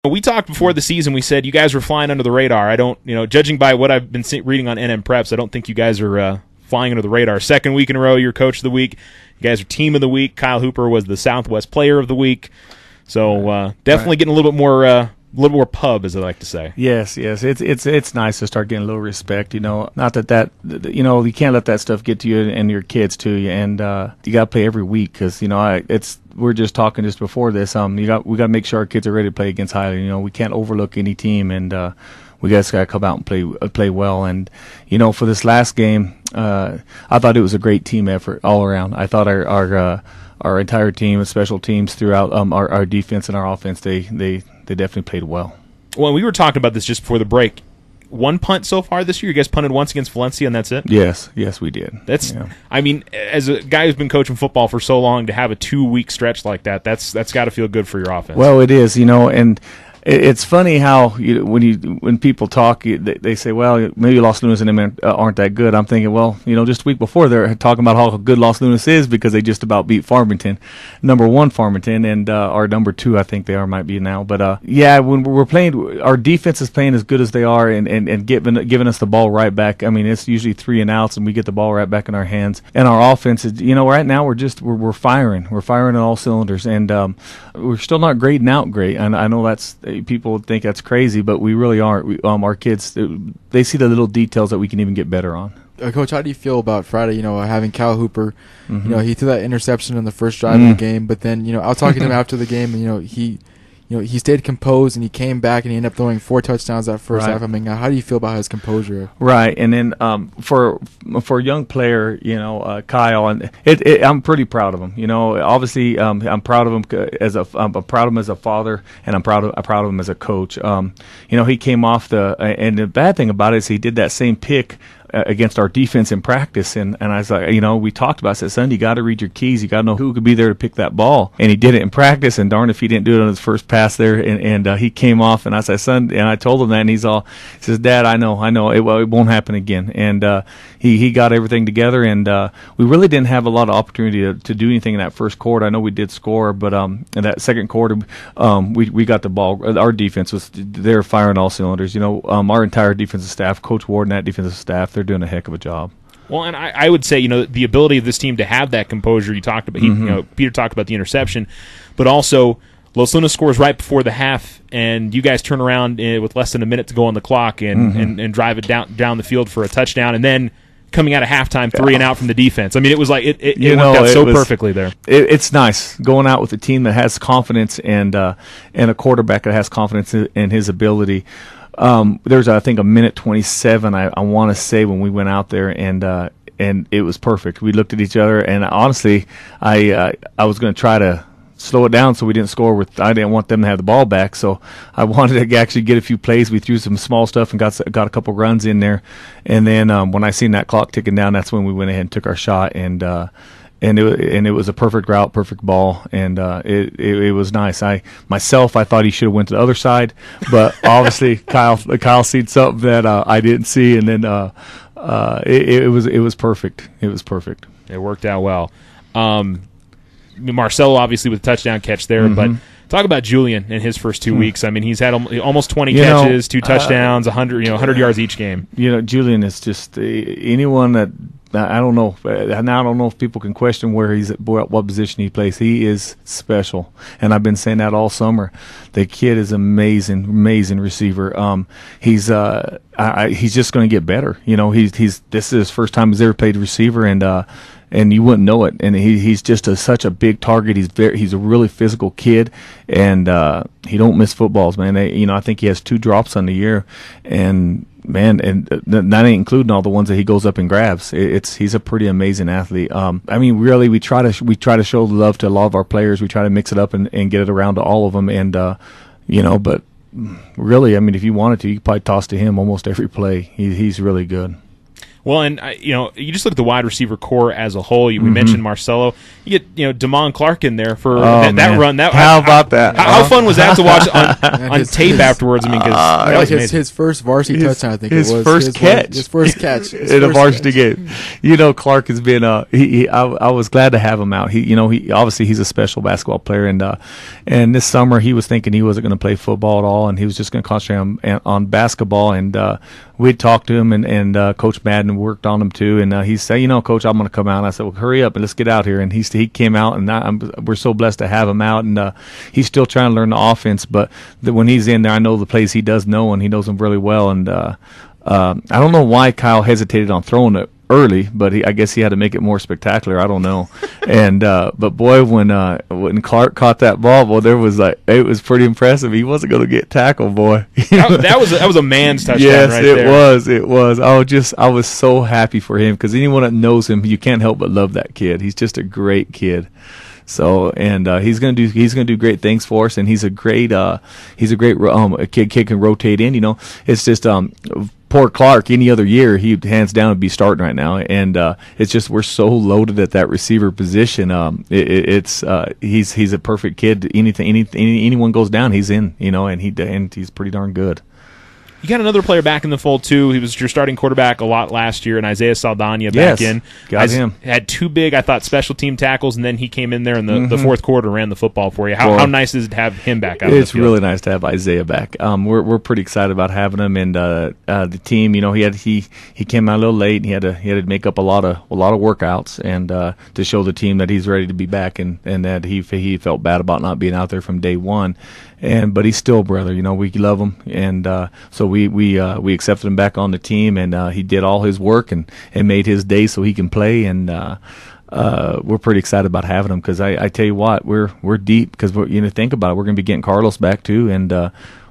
We talked before the season. We said you guys were flying under the radar. I don't, judging by what I've been reading on NM Preps, I don't think you guys are flying under the radar. Second week in a row, you're Coach of the Week. You guys are Team of the Week. Kyle Hooper was the Southwest Player of the Week. So definitely getting a little bit more pub, as I like to say. Yes, it's nice to start getting a little respect. Not that you can't let that stuff get to you and your kids to you, and you got to play every week because we're just talking just before this. We got to make sure our kids are ready to play against Highland. We can't overlook any team, and we just got to come out and play well. And for this last game, I thought it was a great team effort all around. I thought our entire team, special teams throughout, our defense and our offense, they definitely played well. Well, we were talking about this just before the break. One punt so far this year. You guys punted once against Valencia, and that's it? Yes, we did. I mean, as a guy who's been coaching football for so long, to have a 2-week stretch like that's got to feel good for your offense. Well, it is, and it's funny how when people talk, they say, well, maybe Los Lunas and them aren't that good. I'm thinking, well, just the week before they're talking about how good Los Lunas is because they just about beat Farmington, number 1 Farmington, and our number 2 I think they might be now. But when we're playing, our defense is playing as good as they are and giving us the ball right back. I mean, it's usually 3 and outs, and we get the ball right back in our hands. And our offense is, right now we're firing. We're firing on all cylinders, and we're still not grading out great. And I know that's. People think that's crazy, but we really aren't. Our kids, they see the little details that we can even get better on. Coach, how do you feel about Friday? Having Cal Hooper, he threw that interception in the first drive of the game, but then I was talking to him after the game, and he stayed composed and he came back and he ended up throwing 4 touchdowns that first half. I mean, how do you feel about his composure? Right, and then for a young player, Kyle, and I'm pretty proud of him. Obviously, I'm proud of him I'm proud of him as a father, and I'm proud of him as a coach. He came off and the bad thing about it is he did that same pick against our defense in practice, and I was like, we talked about it. I said, son, you got to read your keys. You got to know who could be there to pick that ball. And he did it in practice, and darn if he didn't do it on his first pass there. And he came off, and I said, son, and I told him that, and he says, Dad, I know, it won't happen again. And he got everything together, and we really didn't have a lot of opportunity to do anything in that first quarter. I know we did score, but in that second quarter, we got the ball. Our defense they're firing all cylinders. Our entire defensive staff, Coach Ward and that defensive staff, they're doing a heck of a job. Well, and I would say, the ability of this team to have that composure you talked about. Peter talked about the interception, but also Los Lunas scores right before the half, and you guys turn around with less than a minute to go on the clock and drive it down the field for a touchdown, and then coming out of halftime, 3 and out from the defense. I mean, it was like it worked out so perfectly there. It's nice going out with a team that has confidence and a quarterback that has confidence in his ability. There's, I think, a minute 27, I want to say, when we went out there, and it was perfect. We looked at each other, and honestly, I was going to try to slow it down so we didn't score I didn't want them to have the ball back, so I wanted to actually get a few plays. We threw some small stuff and got a couple runs in there, and then when I seen that clock ticking down, that's when we went ahead and took our shot, and it was a perfect route, perfect ball, and it was nice. I thought he should have went to the other side, but obviously Kyle seen something that I didn't see, and then it was perfect. It was perfect. It worked out well. Marcelo obviously with a touchdown catch there, but talk about Julian in his first 2 weeks. I mean, he's had almost 20 catches, 2 touchdowns, 100 yards each game. Julian is just anyone that. I don't know. Now I don't know if people can question where he's at, what position he plays. He is special, and I've been saying that all summer. The kid is amazing receiver. He's just going to get better. This is his first time he's ever played receiver, and you wouldn't know it. And he's just such a big target. He's a really physical kid, and he don't miss footballs, man. I think he has 2 drops on the year, and. Man, and that ain't including all the ones that he goes up and grabs. He's a pretty amazing athlete. Really, we try to show love to a lot of our players. We try to mix it up and get it around to all of them. And but really, if you wanted to, you could probably toss to him almost every play. He's really good. Well, and you just look at the wide receiver core as a whole. We mentioned Marcelo. You get Damon Clark in there for that run. How about that? How fun was that to watch on tape afterwards? I mean, because his first varsity touchdown, I think his it was first catch. His first catch in a varsity game. Clark has been. I was glad to have him out. He obviously he's a special basketball player, and this summer he was thinking he wasn't going to play football at all, and he was just going to concentrate on basketball. And we talked to him, and Coach Madden worked on him too. And he said, Coach, I'm going to come out. And I said, well, hurry up and let's get out here. And he came out, and we're so blessed to have him out. And he's still trying to learn the offense, but when he's in there, I know the plays he does know, and he knows them really well. And I don't know why Kyle hesitated on throwing it early, but I guess he had to make it more spectacular. I don't know. And but boy, when Clark caught that ball, well, it was pretty impressive. He wasn't going to get tackled, boy. that was a man's touchdown. Yes, right it there. It was. I was so happy for him, because anyone that knows him, you can't help but love that kid. He's just a great kid. So, and he's gonna do great things for us, and he's a great a kid can rotate in. It's just poor Clark. Any other year, he hands down would be starting right now, and it's just we're so loaded at that receiver position. He's a perfect kid. Anyone goes down, he's in. And he's pretty darn good. You got another player back in the fold, too. He was your starting quarterback a lot last year, and Isaiah Saldana back in. Got him. Had two big, I thought, special team tackles, and then he came in there in the fourth quarter and ran the football for you. How nice is it to have him back out? It's really nice to have Isaiah back. We're pretty excited about having him, and the team. He came out a little late, and he had to make up a lot of workouts, and to show the team that he's ready to be back, and that he felt bad about not being out there from day one. But he's still a brother. We love him, and so we accepted him back on the team, and he did all his work and made his day so he can play. And we're pretty excited about having him, because I tell you what, we're deep, because think about it, we're going to be getting Carlos back too, and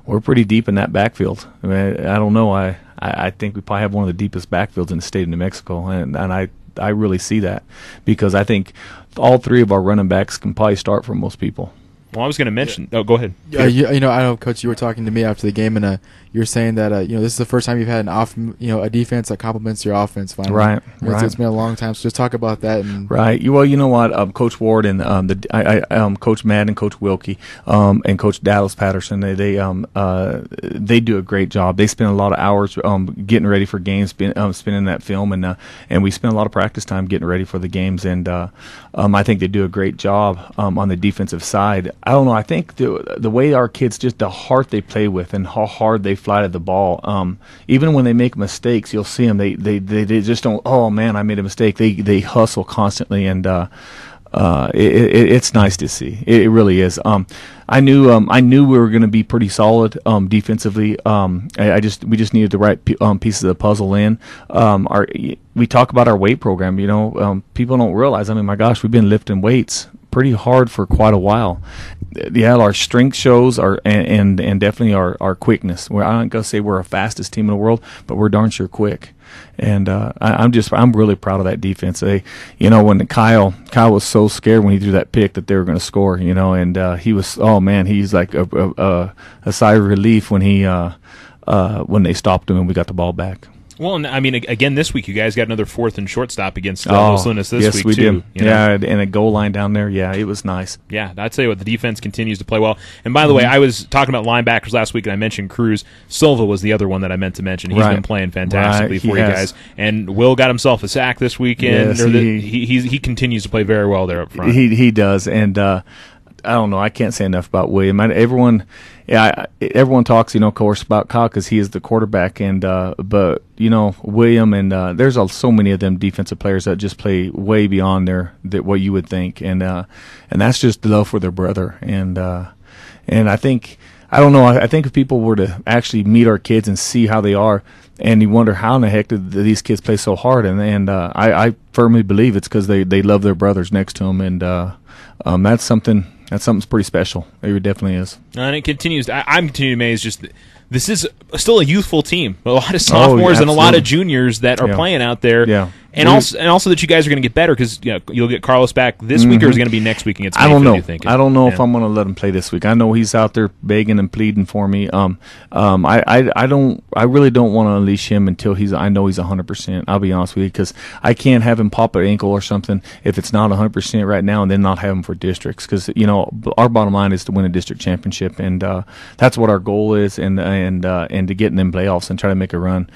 we're pretty deep in that backfield. I mean, I don't know. I think we probably have one of the deepest backfields in the state of New Mexico, and I really see that, because I think all three of our running backs can probably start for most people. Well, I was going to mention. Oh, go ahead. I know, Coach, you were talking to me after the game, and you were saying that this is the first time you've had a defense that complements your offense. Finally, right. It's been a long time. So just talk about that. Right. Well, you know what, Coach Ward and Coach Madden, Coach Wilkie, and Coach Dallas Patterson, they do a great job. They spend a lot of hours getting ready for games, spinning that film, and we spend a lot of practice time getting ready for the games. And I think they do a great job on the defensive side. I don't know. I think the way our kids, just the heart they play with and how hard they fly to the ball. Even when they make mistakes, you'll see them. They just don't. Oh man, I made a mistake. They hustle constantly, and it's nice to see. It really is. I knew we were going to be pretty solid defensively. We just needed the right pieces of the puzzle in. We talk about our weight program. People don't realize. I mean, my gosh, we've been lifting weights pretty hard for quite a while. Yeah, our strength shows and definitely our quickness. I'm not gonna say we're our fastest team in the world, but we're darn sure quick. And I'm really proud of that defense. When Kyle was so scared when he threw that pick that they were going to score, and he was, oh man, he's like a sigh of relief when they stopped him and we got the ball back. Well, and I mean, again, this week you guys got another 4th and short stop against Los Lunas this week, we too. Did. Yeah, and a goal line down there. Yeah, it was nice. Yeah, I'd tell you what, the defense continues to play well. And by the way, I was talking about linebackers last week, and I mentioned Cruz. Silva was the other one that I meant to mention. He's been playing fantastically for you guys. And Will got himself a sack this weekend. Yes, he continues to play very well there up front. He does, and I don't know. I can't say enough about William. Everyone talks, of course, about Kyle because he is the quarterback, and but William and there's so many of them defensive players that just play way beyond what you would think, and that's just the love for their brother, and I think I think if people were to actually meet our kids and see how they are, and you wonder how in the heck did these kids play so hard, and I firmly believe it's because they love their brothers next to them, and that's something. That's something pretty special. It definitely is. And it continues. I'm continuing amazed. Just this is still a youthful team. A lot of sophomores and a lot of juniors that are playing out there. Yeah. And also that you guys are going to get better because you'll get Carlos back this week, or is it going to be next week against Mayfield? I don't know. You think? I don't know if I'm going to let him play this week. I know he's out there begging and pleading for me. I really don't want to unleash him until I know he's 100%. I'll be honest with you, because I can't have him pop an ankle or something if it's not 100% right now, and then not have him for districts, because our bottom line is to win a district championship, and that's what our goal is, and to get in them playoffs and try to make a run.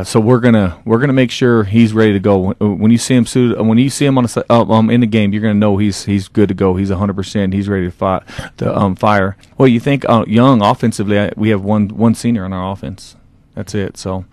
So we're gonna make sure he's ready to go. When you see him on in the game, you're gonna know he's good to go. He's 100%. He's ready to fire. Well, you think young offensively, we have one senior on our offense. That's it. So,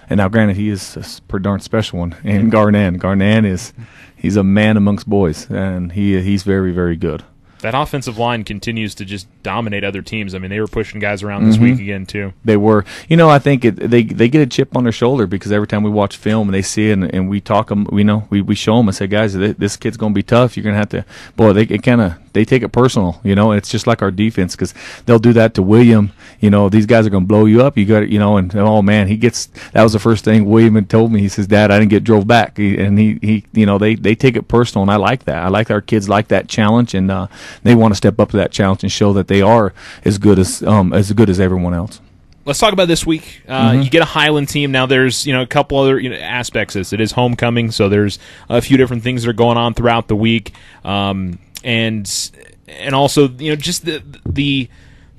and now granted, he is a pretty darn special one. And Garnan he's a man amongst boys, and he's very, very good. That offensive line continues to just dominate other teams. I mean, they were pushing guys around this week again, too. They were. I think they get a chip on their shoulder, because every time we watch film and they see it and we talk them, we show them and say, guys, this kid's going to be tough. You're going to have to, boy, they take it personal, and it's just like our defense, because they'll do that to William. These guys are going to blow you up. You got and oh man, that was the first thing William had told me. He says, Dad, I didn't get drove back. They take it personal, and I like that. I like our kids like that challenge, and they want to step up to that challenge and show that they are as good as everyone else. Let's talk about this week. You get a Highland team. Now there's a couple other aspects of this. It is homecoming, so there's a few different things that are going on throughout the week, and also just the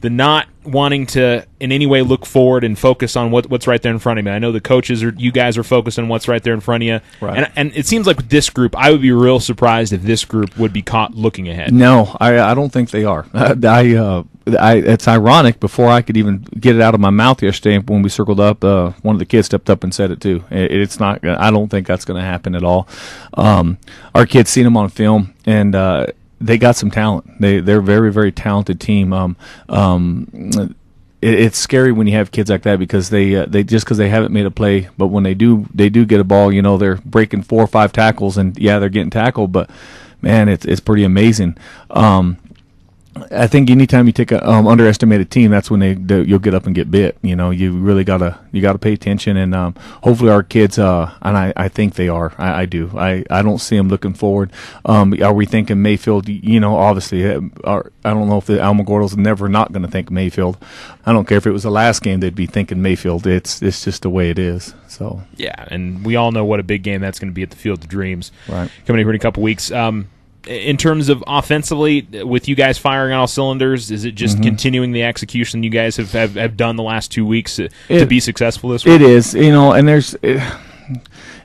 not wanting to in any way look forward and focus on what's right there in front of me. I know the coaches you guys are focused on what's right there in front of you, right. And it seems like with this group, I would be real surprised if this group would be caught looking ahead. No, I don't think they are. It's ironic. Before I could even get it out of my mouth yesterday, when we circled up, one of the kids stepped up and said it too. It's not. I don't think that's going to happen at all. Our kids seen them on film, and they got some talent. They're a very, very talented team. It's scary when you have kids like that, because they just because they haven't made a play, but when they do get a ball, they're breaking 4 or 5 tackles, and they're getting tackled. But man, it's pretty amazing. I think anytime you take a underestimated team, that's when you'll get up and get bit. You really gotta pay attention, and hopefully our kids, and I think they are. I do. I don't see them looking forward. Are we thinking Mayfield? Obviously, I don't know if the Alamogordo's never not going to think Mayfield. I don't care if it was the last game; they'd be thinking Mayfield. It's just the way it is. So yeah, and we all know what a big game that's going to be at the Field of Dreams. Right, coming here in a couple weeks. In terms of offensively, with you guys firing on all cylinders, is it just continuing the execution you guys have done the last 2 weeks to be successful this week? It is, and there's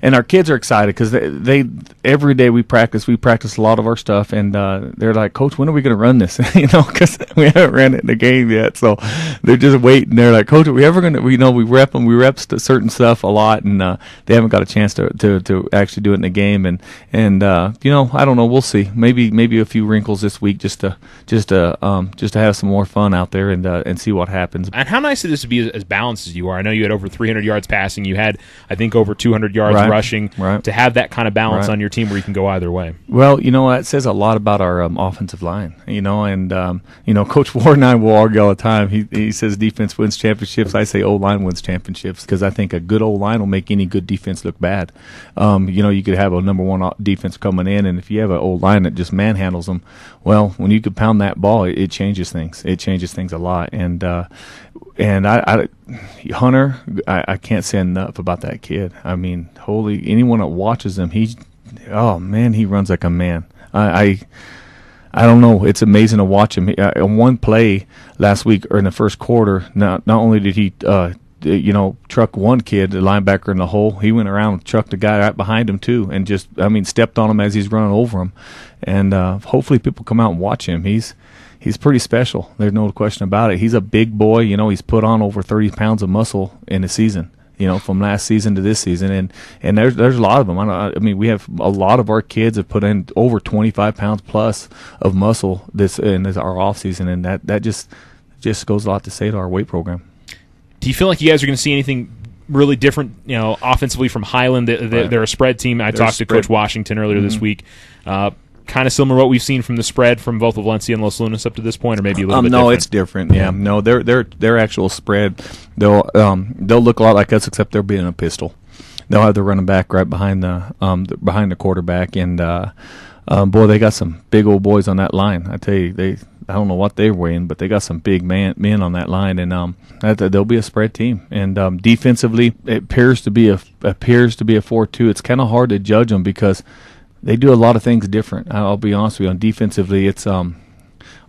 and our kids are excited, because they every day we practice a lot of our stuff, and they're like, Coach, when are we going to run this? Because we haven't ran it in the game yet, so they're just waiting. They're like, Coach, are we ever going to? We rep them. We rep certain stuff a lot, and they haven't got a chance to actually do it in the game, and I don't know. We'll see. Maybe a few wrinkles this week, just to have some more fun out there, and see what happens. And how nice it is to be as balanced as you are. I know you had over 300 yards passing. You had, I think, over 200 yards rushing. Right. To have that kind of balance on your team where you can go either way. Well, that says a lot about our offensive line. And Coach Ward and I will argue all the time. He says defense wins championships. I say O-line wins championships, because I think a good O-line will make any good defense look bad. You could have a number one defense coming in, and if you have an O-line that just manhandles them, well, when you could pound that ball, it changes things. It changes things a lot. And Hunter, I can't say enough about that kid. I mean, anyone that watches him, he runs like a man. I don't know. It's amazing to watch him. On one play last week, or in the first quarter, not only did he truck one kid, the linebacker, in the hole, he went around and trucked a guy right behind him too, and just stepped on him as he's running over him. And hopefully people come out and watch him. He's pretty special. There's no question about it. He's a big boy. He's put on over 30 pounds of muscle in a season, from last season to this season. And there's a lot of them. I mean, we have a lot of our kids have put in over 25 pounds plus of muscle in our off season, and that just goes a lot to say to our weight program. Do you feel like you guys are going to see anything really different, offensively from Highland? They're a spread team. I talked to Coach Washington earlier this week. Kind of similar to what we've seen from the spread from both Valencia and Los Lunas up to this point, or maybe a little bit different? No, it's different. Yeah, no, their actual spread, they'll look a lot like us, except they'll be in a pistol. they'll have the running back right behind the quarterback, and boy, they got some big old boys on that line. I tell you, I don't know what they're weighing, but they got some big men on that line, and they'll be a spread team. And defensively, it appears to be a 4-2. It's kind of hard to judge them because they do a lot of things different. I'll be honest with you. On defensively, it's or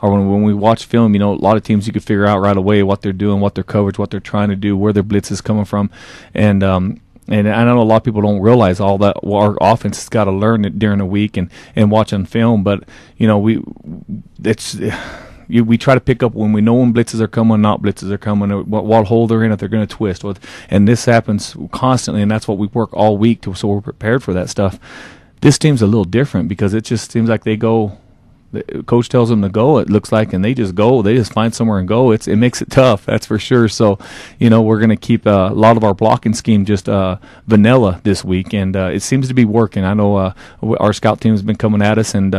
when we watch film, a lot of teams you could figure out right away what they're doing, what their coverage, what they're trying to do, where their blitz is coming from, and I know a lot of people don't realize all that our offense has got to learn it during the week and watch on film. But we try to pick up when we know when blitzes are coming, not blitzes are coming, what hole they're in, if they're going to twist. And this happens constantly, and that's what we work all week so we're prepared for that stuff. This team's a little different because it just seems like they go. The coach tells them to go, it looks like, and they just go. They just find somewhere and go. It makes it tough, that's for sure. So, we're going to keep a lot of our blocking scheme just vanilla this week, and it seems to be working. I know our scout team has been coming at us and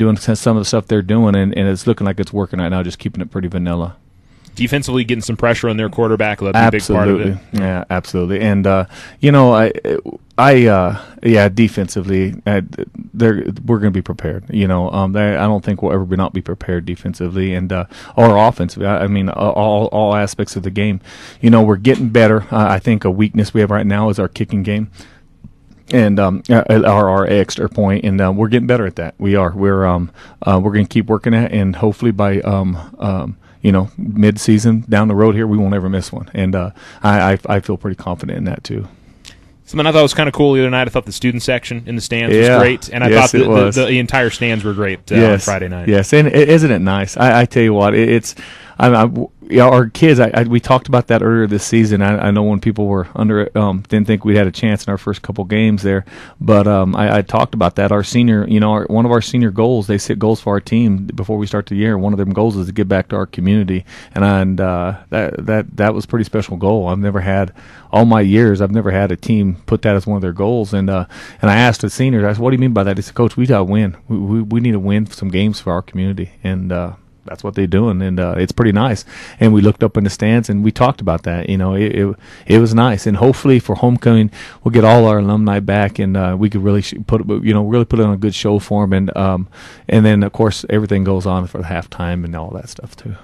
doing some of the stuff they're doing, and it's looking like it's working right now, just keeping it pretty vanilla. Defensively, getting some pressure on their quarterback, that'd be a big part of it. Yeah, absolutely. And defensively, we're going to be prepared. I don't think we'll ever not be prepared defensively and or offensively. I mean, all aspects of the game. We're getting better. I think a weakness we have right now is our kicking game. And our extra point, and we're getting better at that. We are. We're going to keep working at it, and hopefully by mid-season down the road here, we won't ever miss one. And I feel pretty confident in that too. Something I thought was kind of cool the other night, I thought the student section in the stands was great, and I thought the entire stands were great on Friday night. Yes, and isn't it nice? I tell you what, it's our kids. We talked about that earlier this season. I know when people were didn't think we had a chance in our first couple games there, but I talked about that. Our senior, one of our senior goals. They set goals for our team before we start the year. One of them goals is to give back to our community, and that was a pretty special goal. I've never had a team put that as one of their goals. And I asked the seniors, I said, "What do you mean by that?" He said, "Coach, we got to win. We need to win some games for our community." And that's what they're doing, and it's pretty nice. And we looked up in the stands, and we talked about that. It was nice, and hopefully for homecoming, we'll get all our alumni back, and we could really put on a good show for them. And then of course everything goes on for the halftime and all that stuff too.